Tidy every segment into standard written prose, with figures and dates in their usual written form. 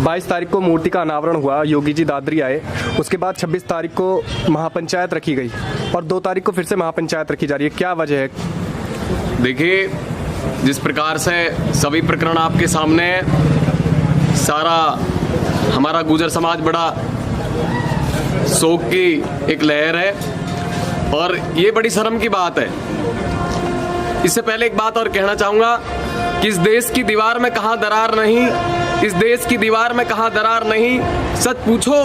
22 तारीख को मूर्ति का अनावरण हुआ, योगी जी दादरी आए। उसके बाद 26 तारीख को महापंचायत रखी गई और 2 तारीख को फिर से महापंचायत रखी जा रही है, क्या वजह है? देखिए, जिस प्रकार से सभी प्रकरण आपके सामने है, सारा हमारा गुर्जर समाज बड़ा शोक की एक लहर है और ये बड़ी शर्म की बात है। इससे पहले एक बात और कहना चाहूँगा कि इस देश की दीवार में कहाँ दरार नहीं, इस देश की दीवार में कहाँ दरार नहीं। सच पूछो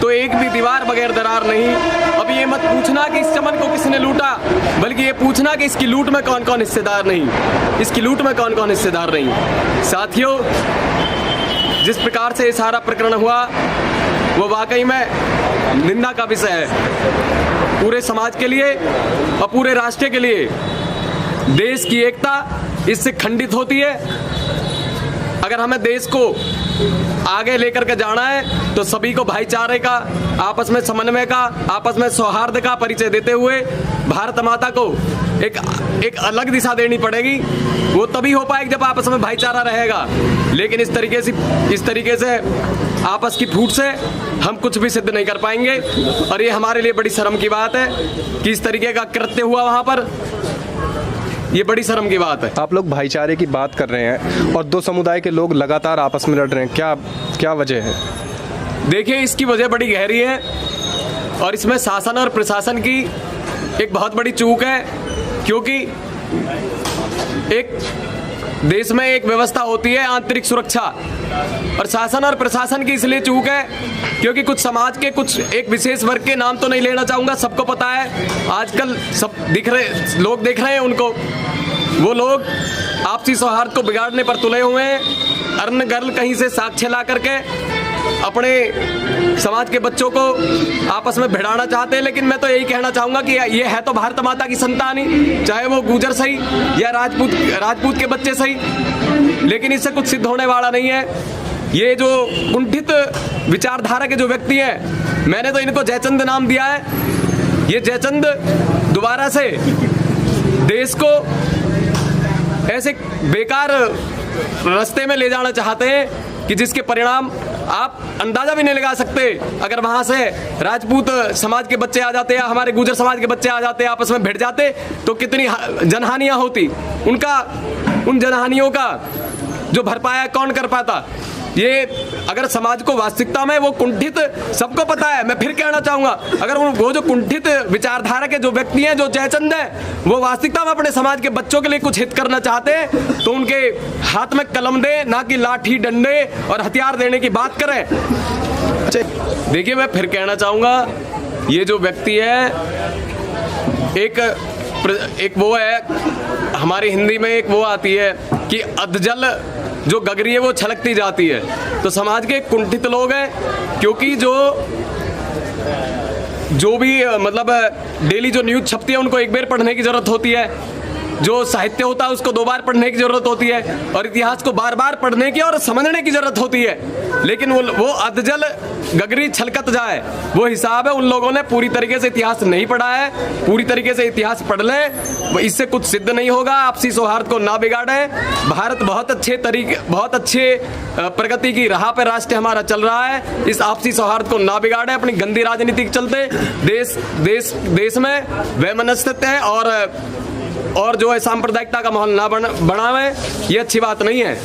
तो एक भी दीवार बगैर दरार नहीं। अब ये मत पूछना कि इस चमन को किसने लूटा, बल्कि ये पूछना कि इसकी लूट में कौन कौन हिस्सेदार नहीं, इसकी लूट में कौन कौन हिस्सेदार नहीं। साथियों, जिस प्रकार से ये सारा प्रकरण हुआ वो वाकई में निंदा का विषय है पूरे समाज के लिए और पूरे राष्ट्र के लिए। देश की एकता इससे खंडित होती है। अगर हमें देश को आगे लेकर के जाना है तो सभी को भाईचारे का, आपस में समन्वय का, आपस में सौहार्द का परिचय देते हुए भारत माता को एक अलग दिशा देनी पड़ेगी। वो तभी हो पाएगी जब आपस में भाईचारा रहेगा। लेकिन इस तरीके से आपस की फूट से हम कुछ भी सिद्ध नहीं कर पाएंगे और ये हमारे लिए बड़ी शर्म की बात है कि इस तरीके का कृत्य हुआ वहाँ पर। ये बड़ी शर्म की बात है। आप लोग भाईचारे की बात कर रहे हैं और 2 समुदाय के लोग लगातार आपस में लड़ रहे हैं, क्या वजह है? देखिए, इसकी वजह बड़ी गहरी है और इसमें शासन और प्रशासन की एक बहुत बड़ी चूक है। क्योंकि एक देश में एक व्यवस्था होती है आंतरिक सुरक्षा, और शासन और प्रशासन की इसलिए चूक है क्योंकि कुछ समाज के कुछ एक विशेष वर्ग के नाम तो नहीं लेना चाहूँगा, सबको पता है, आजकल सब लोग देख रहे हैं उनको। वो लोग आपसी सौहार्द को बिगाड़ने पर तुले हुए हैं। अर्ण गर्ल कहीं से साक्ष्य ला करके अपने समाज के बच्चों को आपस में भिड़ाना चाहते हैं। लेकिन मैं तो यही कहना चाहूँगा कि ये है तो भारत माता की संतान ही, चाहे वो गुर्जर सही या राजपूत के बच्चे सही, लेकिन इससे कुछ सिद्ध होने वाला नहीं है। ये जो कुंठित विचारधारा के जो व्यक्ति हैं, मैंने तो इनको जयचंद नाम दिया है। ये जयचंद दोबारा से देश को ऐसे बेकार रास्ते में ले जाना चाहते हैं कि जिसके परिणाम आप अंदाजा भी नहीं लगा सकते। अगर वहां से राजपूत समाज के बच्चे आ जाते या हमारे गुर्जर समाज के बच्चे आ जाते, आपस में भिड़ जाते, तो कितनी जनहानियां होती। उन जनहानियों का जो भरपाया कौन कर पाता? ये अगर समाज को वास्तविकता में वो कुंठित, सबको पता है, मैं फिर कहना चाहूंगा, अगर वो जो कुंठित विचारधारा के जो व्यक्ति हैं, जो जयचंद हैं, वो वास्तविकता में अपने समाज के बच्चों के लिए कुछ हित करना चाहते हैं तो उनके हाथ में कलम दे, ना कि लाठी डंडे और हथियार देने की बात करें। देखिए, मैं फिर कहना चाहूंगा, ये जो व्यक्ति है एक वो है, हमारी हिंदी में एक वो आती है कि अधजल जो गगरी है वो छलकती जाती है। तो समाज के कुंठित लोग हैं, क्योंकि जो भी मतलब डेली जो न्यूज़ छपती है उनको एक बार पढ़ने की ज़रूरत होती है, जो साहित्य होता है उसको 2 बार पढ़ने की ज़रूरत होती है, और इतिहास को बार बार पढ़ने की और समझने की ज़रूरत होती है। लेकिन वो अधजल गगरी छलकत जाए, वो हिसाब है। उन लोगों ने पूरी तरीके से इतिहास नहीं पढ़ा है। पूरी तरीके से इतिहास पढ़ लें, इससे कुछ सिद्ध नहीं होगा। आपसी सौहार्द को ना बिगाड़ें। भारत बहुत अच्छे प्रगति की राह पर राष्ट्र हमारा चल रहा है। इस आपसी सौहार्द को ना बिगाड़ें अपनी गंदी राजनीति के चलते। देश में वैमनस्यता है और जो है सांप्रदायिकता का माहौल ना बनावे, ये अच्छी बात नहीं है।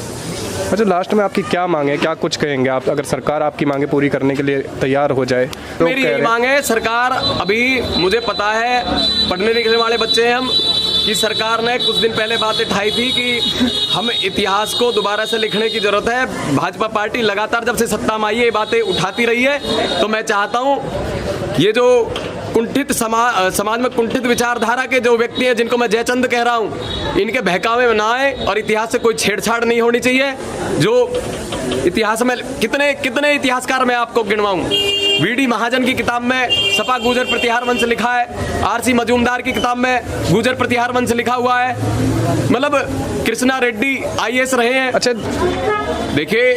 अच्छा, लास्ट में आपकी क्या मांग है, क्या कुछ कहेंगे आप? अगर सरकार आपकी मांगे पूरी करने के लिए तैयार हो जाए तो? मेरी यही मांग है, सरकार, अभी मुझे पता है, पढ़ने लिखने वाले बच्चे हैं हम, कि सरकार ने कुछ दिन पहले बात उठाई थी कि हम इतिहास को दोबारा से लिखने की जरूरत है। भाजपा पार्टी लगातार जब से सत्ता में आई है ये बातें उठाती रही है। तो मैं चाहता हूँ ये जो कुंठित समाज में कुंठित विचारधारा के जो व्यक्ति हैं, जिनको मैं जयचंद कह रहा हूँ, इनके बहकावे में ना आए और इतिहास से कोई छेड़छाड़ नहीं होनी चाहिए। जो इतिहास में कितने इतिहासकार मैं आपको गिनवाऊं। वीडी महाजन की किताब में सपा गुर्जर प्रतिहार वंश लिखा है, आरसी मजूमदार की किताब में गुर्जर प्रतिहार वंश लिखा हुआ है, मतलब कृष्णा रेड्डी IAS रहे हैं। अच्छा, देखिए,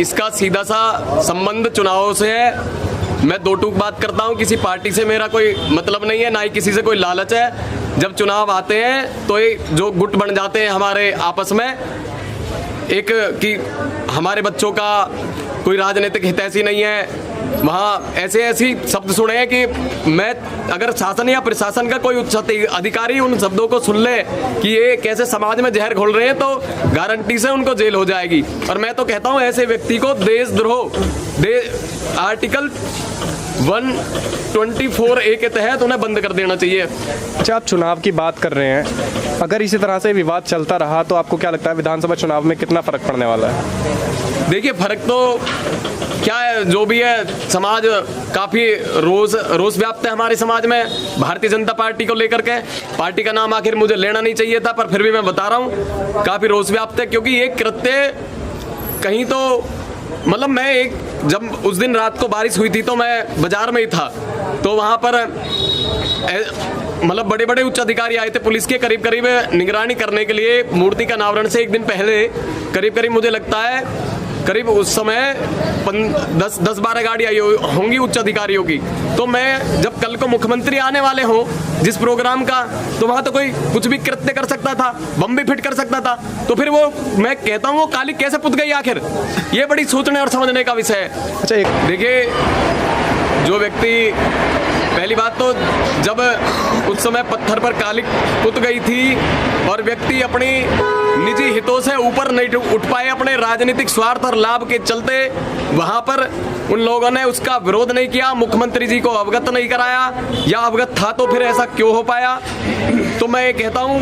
इसका सीधा सा संबंध चुनावों से है। मैं 2 टूक बात करता हूँ, किसी पार्टी से मेरा कोई मतलब नहीं है, ना ही किसी से कोई लालच है। जब चुनाव आते हैं तो ये जो गुट बन जाते हैं हमारे आपस में, एक कि हमारे बच्चों का कोई राजनीतिक हितैषी नहीं है। वहाँ ऐसे शब्द सुने हैं कि मैं अगर शासन या प्रशासन का कोई उच्च अधिकारी उन शब्दों को सुन ले कि ये कैसे समाज में जहर घोल रहे हैं तो गारंटी से उनको जेल हो जाएगी। और मैं तो कहता हूँ ऐसे व्यक्ति को देशद्रोह आर्टिकल 124A के तहत उन्हें बंद कर देना चाहिए। अच्छा, आप चुनाव की बात कर रहे हैं, अगर इसी तरह से विवाद चलता रहा तो आपको क्या लगता है विधानसभा चुनाव में कितना फर्क पड़ने वाला है? देखिए, फर्क तो क्या है, जो भी है, समाज काफ़ी रोष व्याप्त है हमारे समाज में भारतीय जनता पार्टी को लेकर के। पार्टी का नाम आखिर मुझे लेना नहीं चाहिए था, पर फिर भी मैं बता रहा हूँ, काफ़ी रोष व्याप्त है। क्योंकि ये कृत्य कहीं तो मतलब मैं जब उस दिन रात को बारिश हुई थी तो मैं बाजार में ही था, तो वहाँ पर मतलब बड़े बड़े उच्च अधिकारी आए थे पुलिस के, करीब करीब निगरानी करने के लिए मूर्ति का अनावरण से एक दिन पहले करीब करीब मुझे लगता है करीब उस समय 10-12 गाड़ी आई होंगी उच्च अधिकारियों की। तो मैं जब कल को मुख्यमंत्री आने वाले हों जिस प्रोग्राम का, तो वहाँ तो कोई कुछ भी कृत्य कर सकता था, बम भी फिट कर सकता था। तो फिर वो मैं कहता हूँ वो काली कैसे पुत गई आखिर, ये बड़ी सोचने और समझने का विषय है। अच्छा, देखिए, जो व्यक्ति, पहली बात तो जब उस समय पत्थर पर काली पुत गई थी और व्यक्ति अपनी निजी हितों से ऊपर नहीं उठ पाए, अपने राजनीतिक स्वार्थ और लाभ के चलते वहां पर उन लोगों ने उसका विरोध नहीं किया, मुख्यमंत्री जी को अवगत नहीं कराया, या अवगत था तो फिर ऐसा क्यों हो पाया। तो मैं ये कहता हूँ,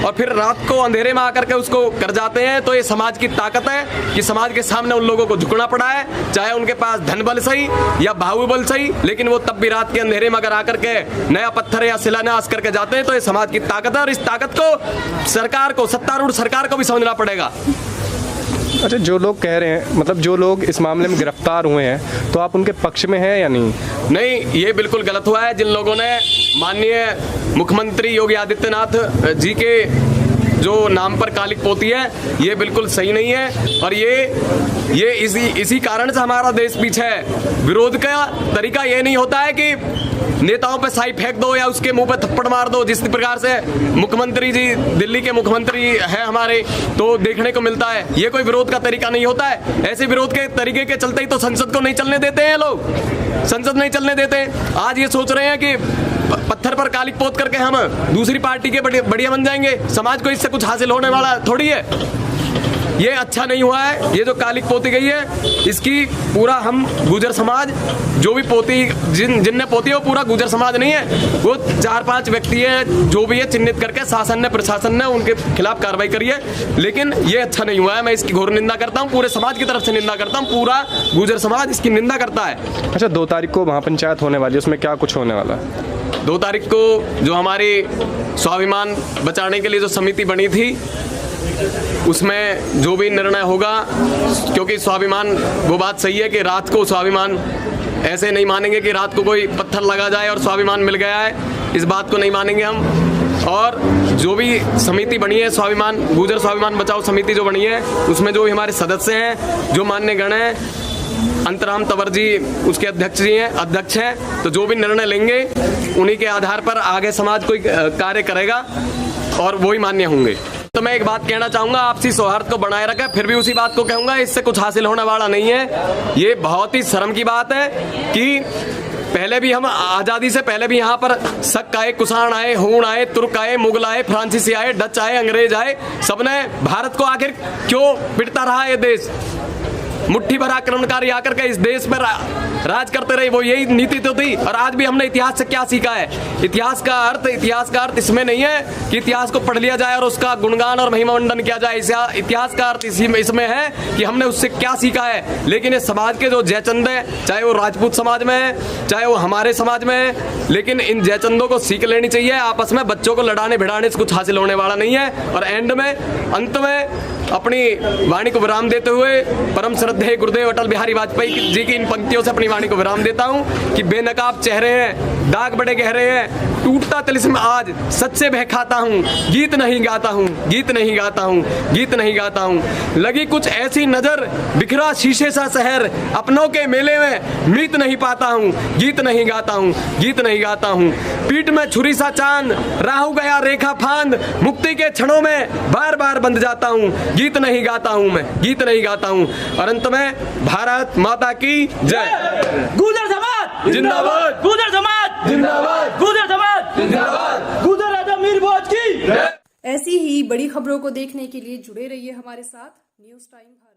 और फिर रात को अंधेरे में आकर के उसको कर जाते हैं, तो ये समाज की ताकत है कि समाज के सामने उन लोगों को झुकना पड़ा है, चाहे उनके पास धन बल सही या बाहुबल सही, लेकिन वो तब भी रात के अंधेरे में अगर आकर के नया पत्थर या शिलान्यास करके जाते हैं तो ये समाज की ताकत है। और इस ताकत को सरकार को, सत्तारूढ़ सरकार को भी समझना पड़ेगा। अच्छा, जो लोग कह रहे हैं, मतलब जो लोग इस मामले में गिरफ्तार हुए हैं, तो आप उनके पक्ष में हैं या नहीं? नहीं, ये बिल्कुल गलत हुआ है। जिन लोगों ने माननीय मुख्यमंत्री योगी आदित्यनाथ जी के जो नाम पर कालिक पोती है, ये बिल्कुल सही नहीं है। और ये इसी कारण से हमारा देश पीछे है। विरोध का तरीका ये नहीं होता है कि नेताओं पे साई फेंक दो या उसके मुंह पे थप्पड़ मार दो, जिस प्रकार से मुख्यमंत्री जी दिल्ली के मुख्यमंत्री हैं हमारे, तो देखने को मिलता है। ये कोई विरोध का तरीका नहीं होता है। ऐसे विरोध के तरीके के चलते ही तो संसद को नहीं चलने देते हैं लोग, संसद नहीं चलने देते। आज ये सोच रहे हैं कि पत्थर पर कालिक पोत करके हम दूसरी पार्टी के बढ़िया बन जाएंगे, समाज को इससे कुछ हासिल होने वाला थोड़ी है। ये अच्छा नहीं हुआ है। ये जो कालिक पोती गई है, इसकी पूरा हम गुर्जर समाज, जो भी पोती जिनने पोती है वो पूरा गुर्जर समाज नहीं है, वो 4-5 व्यक्ति है जो भी है चिन्हित करके शासन ने, प्रशासन ने उनके खिलाफ कार्रवाई करी है। लेकिन ये अच्छा नहीं हुआ है। मैं इसकी घोर निंदा करता हूँ, पूरे समाज की तरफ से निंदा करता हूँ, पूरा गुर्जर समाज इसकी निंदा करता है। अच्छा, 2 तारीख को महापंचायत होने वाली है, उसमें क्या कुछ होने वाला है? 2 तारीख को जो हमारी स्वाभिमान बचाने के लिए जो समिति बनी थी, उसमें जो भी निर्णय होगा, क्योंकि स्वाभिमान, वो बात सही है कि रात को स्वाभिमान ऐसे नहीं मानेंगे कि रात को कोई पत्थर लगा जाए और स्वाभिमान मिल गया है, इस बात को नहीं मानेंगे हम। और जो भी समिति बनी है, स्वाभिमान, गुर्जर स्वाभिमान बचाओ समिति जो बनी है, उसमें जो भी हमारे सदस्य हैं, जो मान्यगण हैं, अंतराम तंवर जी उसके अध्यक्ष हैं, तो जो भी निर्णय लेंगे उन्हीं के आधार पर आगे समाज कोई कार्य करेगा और वही मान्य होंगे। तो मैं एक बात कहना चाहूंगा, आपसी सौहार्द को बनाए रखें। फिर भी उसी बात को कहूंगा, इससे कुछ हासिल होने वाला नहीं है। ये बहुत ही शर्म की बात है कि पहले भी हम आज़ादी से पहले भी यहाँ पर शक आए, कुषाण आए, हूण आए, तुर्क आए, मुगल आए, फ्रांसीसी आए, डच आए, अंग्रेज आए, सबने भारत को आखिर क्यों पिटता रहा ये देश? मुट्ठी भर आक्रमणकारी आकर के इस देश पर राज करते रहे, वो यही नीति तो थी। और आज भी हमने इतिहास से क्या सीखा है? इतिहास का अर्थ इसमें नहीं है कि इतिहास को पढ़ लिया जाए और उसका गुणगान और महिमा मंडन किया जाए। इतिहास का अर्थ इसमें है कि हमने उससे क्या सीखा है। लेकिन इस समाज के जो जयचंद है, चाहे वो राजपूत समाज में है, चाहे वो हमारे समाज में है, लेकिन इन जयचंदों को सीख लेनी चाहिए। आपस में बच्चों को लड़ाने भिड़ाने से कुछ हासिल होने वाला नहीं है। और अंत में अपनी वाणी को विराम देते हुए परम श्रद्धेय गुरुदेव अटल बिहारी वाजपेयी जी की इन पंक्तियों से अपनी वाणी को विराम देता हूं कि बेनकाब चेहरे हैं, दाग बड़े गहरे हैं, टूटता तिलिस्म आज सच से बहकाता हूँ, गीत नहीं गाता हूँ, गीत नहीं गाता हूँ, गीत नहीं गाता हूँ। लगी कुछ ऐसी नजर, बिखरा शीशे सा शहर, अपनों के मेले में मीत नहीं पाता हूँ, गीत नहीं गाता हूँ, गीत नहीं गाता हूँ। पीठ में छुरी सा चांद, राहु गया रेखा फांद, मुक्ति के क्षणों में बार बार बंध जाता हूँ, गीत नहीं गाता हूँ मैं, गीत नहीं गाता हूँ। और अंत में भारत माता की जय। गुर्जर समाज जिंदाबाद, गुर्जर समाज जिंदाबाद, गुर्जर समाज जिंदाबाद, गुर्जर राजा मीर भोज की। ऐसी ही बड़ी खबरों को देखने के लिए जुड़े रहिए हमारे साथ न्यूज़ टाइम।